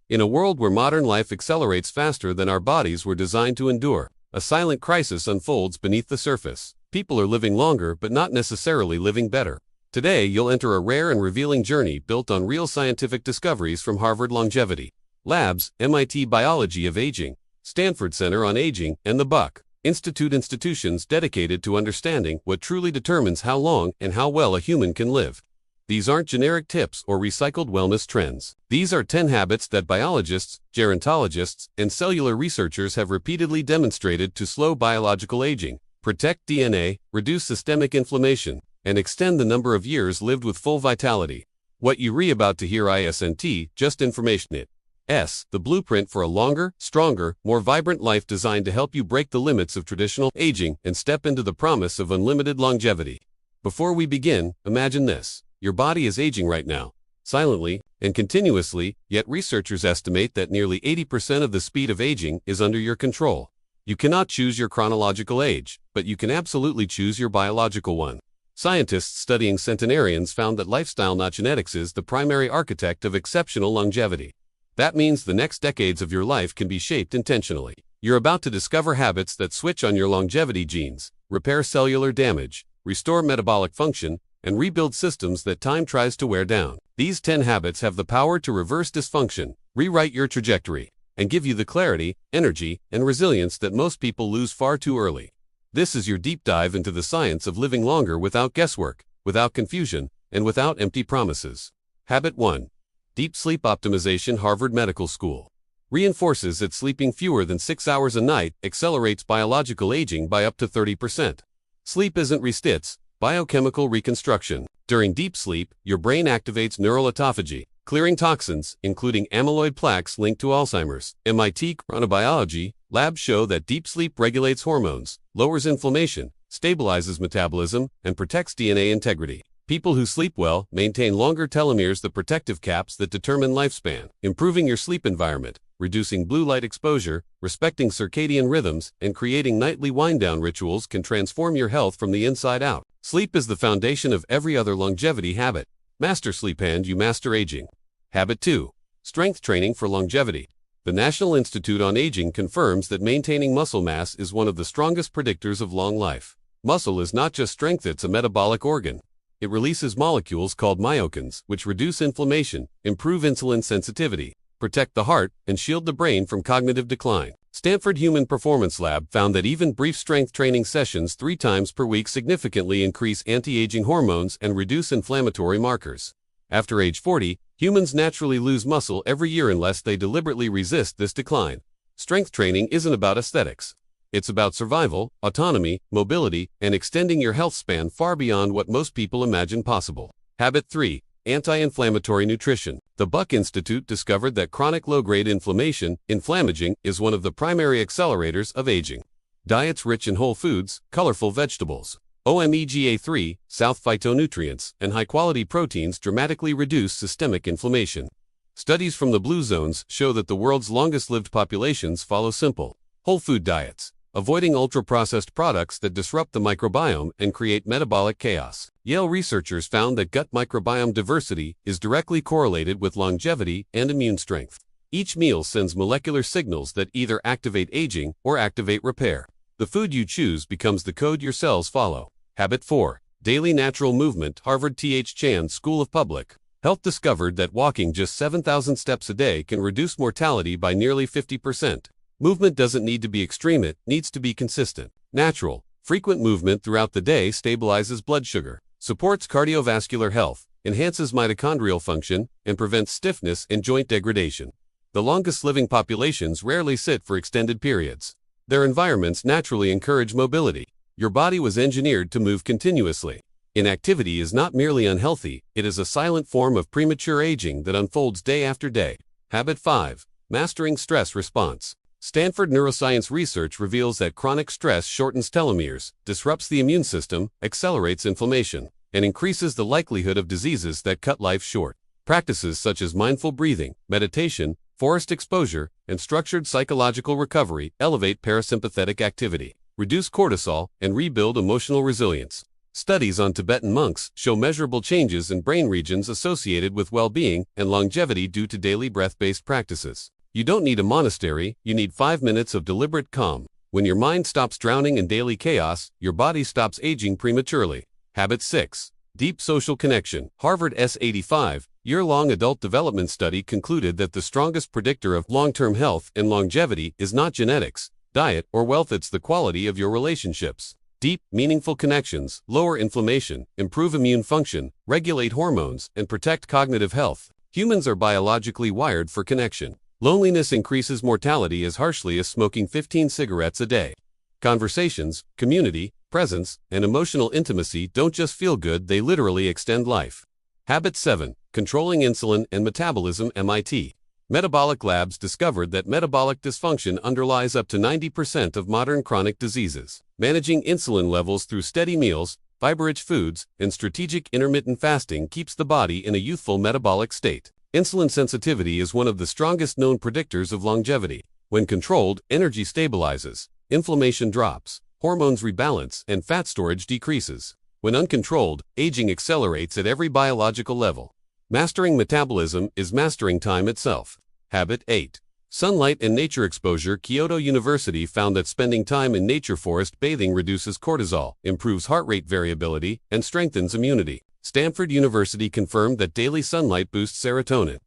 In a world where modern life accelerates faster than our bodies were designed to endure, a silent crisis unfolds beneath the surface. People are living longer but not necessarily living better. Today, you'll enter a rare and revealing journey built on real scientific discoveries from Harvard Longevity Labs, MIT Biology of Aging, Stanford Center on Aging, and the Buck Institute, institutions dedicated to understanding what truly determines how long and how well a human can live. These aren't generic tips or recycled wellness trends. These are 10 habits that biologists, gerontologists, and cellular researchers have repeatedly demonstrated to slow biological aging, protect DNA, reduce systemic inflammation, and extend the number of years lived with full vitality. What you about to hear isn't just information, it's the blueprint for a longer, stronger, more vibrant life designed to help you break the limits of traditional aging and step into the promise of unlimited longevity. Before we begin, imagine this. Your body is aging right now, silently and continuously, yet researchers estimate that nearly 80% of the speed of aging is under your control. You cannot choose your chronological age, but you can absolutely choose your biological one. Scientists studying centenarians found that lifestyle, not genetics, is the primary architect of exceptional longevity. That means the next decades of your life can be shaped intentionally. You're about to discover habits that switch on your longevity genes, repair cellular damage, restore metabolic function, and rebuild systems that time tries to wear down. These 10 habits have the power to reverse dysfunction, rewrite your trajectory, and give you the clarity, energy, and resilience that most people lose far too early. This is your deep dive into the science of living longer without guesswork, without confusion, and without empty promises. Habit 1. Deep sleep optimization. Harvard Medical School reinforces that sleeping fewer than 6 hours a night accelerates biological aging by up to 30%. Sleep isn't rest, it's biochemical reconstruction. During deep sleep, your brain activates neural autophagy, clearing toxins, including amyloid plaques linked to Alzheimer's. MIT chronobiology labs show that deep sleep regulates hormones, lowers inflammation, stabilizes metabolism, and protects DNA integrity. People who sleep well maintain longer telomeres, the protective caps that determine lifespan. Improving your sleep environment, reducing blue light exposure, respecting circadian rhythms, and creating nightly wind-down rituals can transform your health from the inside out. Sleep is the foundation of every other longevity habit. Master sleep and you master aging. Habit 2. Strength training for longevity. The National Institute on Aging confirms that maintaining muscle mass is one of the strongest predictors of long life. Muscle is not just strength, it's a metabolic organ. It releases molecules called myokines, which reduce inflammation, improve insulin sensitivity, protect the heart, and shield the brain from cognitive decline. Stanford Human Performance Lab found that even brief strength training sessions 3 times per week significantly increase anti-aging hormones and reduce inflammatory markers. After age 40, humans naturally lose muscle every year unless they deliberately resist this decline. Strength training isn't about aesthetics. It's about survival, autonomy, mobility, and extending your health span far beyond what most people imagine possible. Habit 3. Anti-inflammatory nutrition. The Buck Institute discovered that chronic low-grade inflammation, inflammaging, is one of the primary accelerators of aging. Diets rich in whole foods, colorful vegetables, omega-3, south phytonutrients, and high-quality proteins dramatically reduce systemic inflammation. Studies from the Blue Zones show that the world's longest-lived populations follow simple, whole food diets, avoiding ultra-processed products that disrupt the microbiome and create metabolic chaos. Yale researchers found that gut microbiome diversity is directly correlated with longevity and immune strength. Each meal sends molecular signals that either activate aging or activate repair. The food you choose becomes the code your cells follow. Habit 4. Daily natural movement. Harvard T.H. Chan School of Public Health discovered that walking just 7,000 steps a day can reduce mortality by nearly 50%. Movement doesn't need to be extreme, it needs to be consistent. Natural, frequent movement throughout the day stabilizes blood sugar, supports cardiovascular health, enhances mitochondrial function, and prevents stiffness and joint degradation. The longest living populations rarely sit for extended periods. Their environments naturally encourage mobility. Your body was engineered to move continuously. Inactivity is not merely unhealthy, it is a silent form of premature aging that unfolds day after day. Habit 5. Mastering stress response. Stanford neuroscience research reveals that chronic stress shortens telomeres, disrupts the immune system, accelerates inflammation, and increases the likelihood of diseases that cut life short. Practices such as mindful breathing, meditation, forest exposure, and structured psychological recovery elevate parasympathetic activity, reduce cortisol, and rebuild emotional resilience. Studies on Tibetan monks show measurable changes in brain regions associated with well-being and longevity due to daily breath-based practices. You don't need a monastery, you need 5 minutes of deliberate calm. When your mind stops drowning in daily chaos, your body stops aging prematurely. Habit 6. Deep social connection. Harvard's 85-year-long adult development study concluded that the strongest predictor of long-term health and longevity is not genetics, diet, or wealth, it's the quality of your relationships. Deep, meaningful connections lower inflammation, improve immune function, regulate hormones, and protect cognitive health. Humans are biologically wired for connection. Loneliness increases mortality as harshly as smoking 15 cigarettes a day. Conversations, community, presence, and emotional intimacy don't just feel good, they literally extend life. Habit 7. Controlling insulin and metabolism. MIT Metabolic Labs discovered that metabolic dysfunction underlies up to 90% of modern chronic diseases. Managing insulin levels through steady meals, fiber-rich foods, and strategic intermittent fasting keeps the body in a youthful metabolic state. Insulin sensitivity is one of the strongest known predictors of longevity. When controlled, energy stabilizes, inflammation drops, hormones rebalance, and fat storage decreases. When uncontrolled, aging accelerates at every biological level. Mastering metabolism is mastering time itself. Habit 8. Sunlight and nature exposure. Kyoto University found that spending time in nature forest bathing reduces cortisol, improves heart rate variability, and strengthens immunity. Stanford University confirmed that daily sunlight boosts serotonin,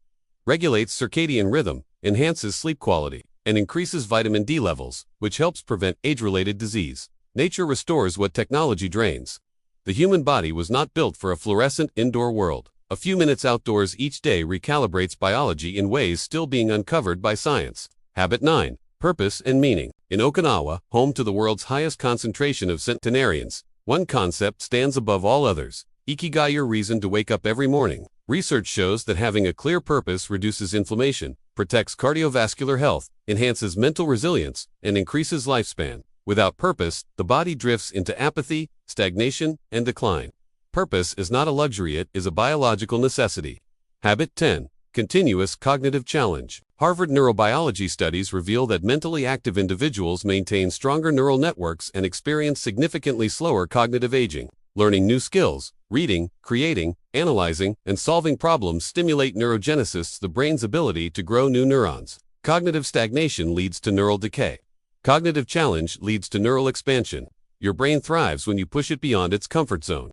regulates circadian rhythm, enhances sleep quality, and increases vitamin D levels, which helps prevent age-related disease. Nature restores what technology drains. The human body was not built for a fluorescent indoor world. A few minutes outdoors each day recalibrates biology in ways still being uncovered by science. Habit 9. Purpose and meaning. In Okinawa, home to the world's highest concentration of centenarians, one concept stands above all others: ikigai, your reason to wake up every morning. Research shows that having a clear purpose reduces inflammation, protects cardiovascular health, enhances mental resilience, and increases lifespan. Without purpose, the body drifts into apathy, stagnation, and decline. Purpose is not a luxury, it is a biological necessity. Habit 10. Continuous cognitive challenge. Harvard neurobiology studies reveal that mentally active individuals maintain stronger neural networks and experience significantly slower cognitive aging. Learning new skills, reading, creating, analyzing, and solving problems stimulate neurogenesis, the brain's ability to grow new neurons. Cognitive stagnation leads to neural decay. Cognitive challenge leads to neural expansion. Your brain thrives when you push it beyond its comfort zone.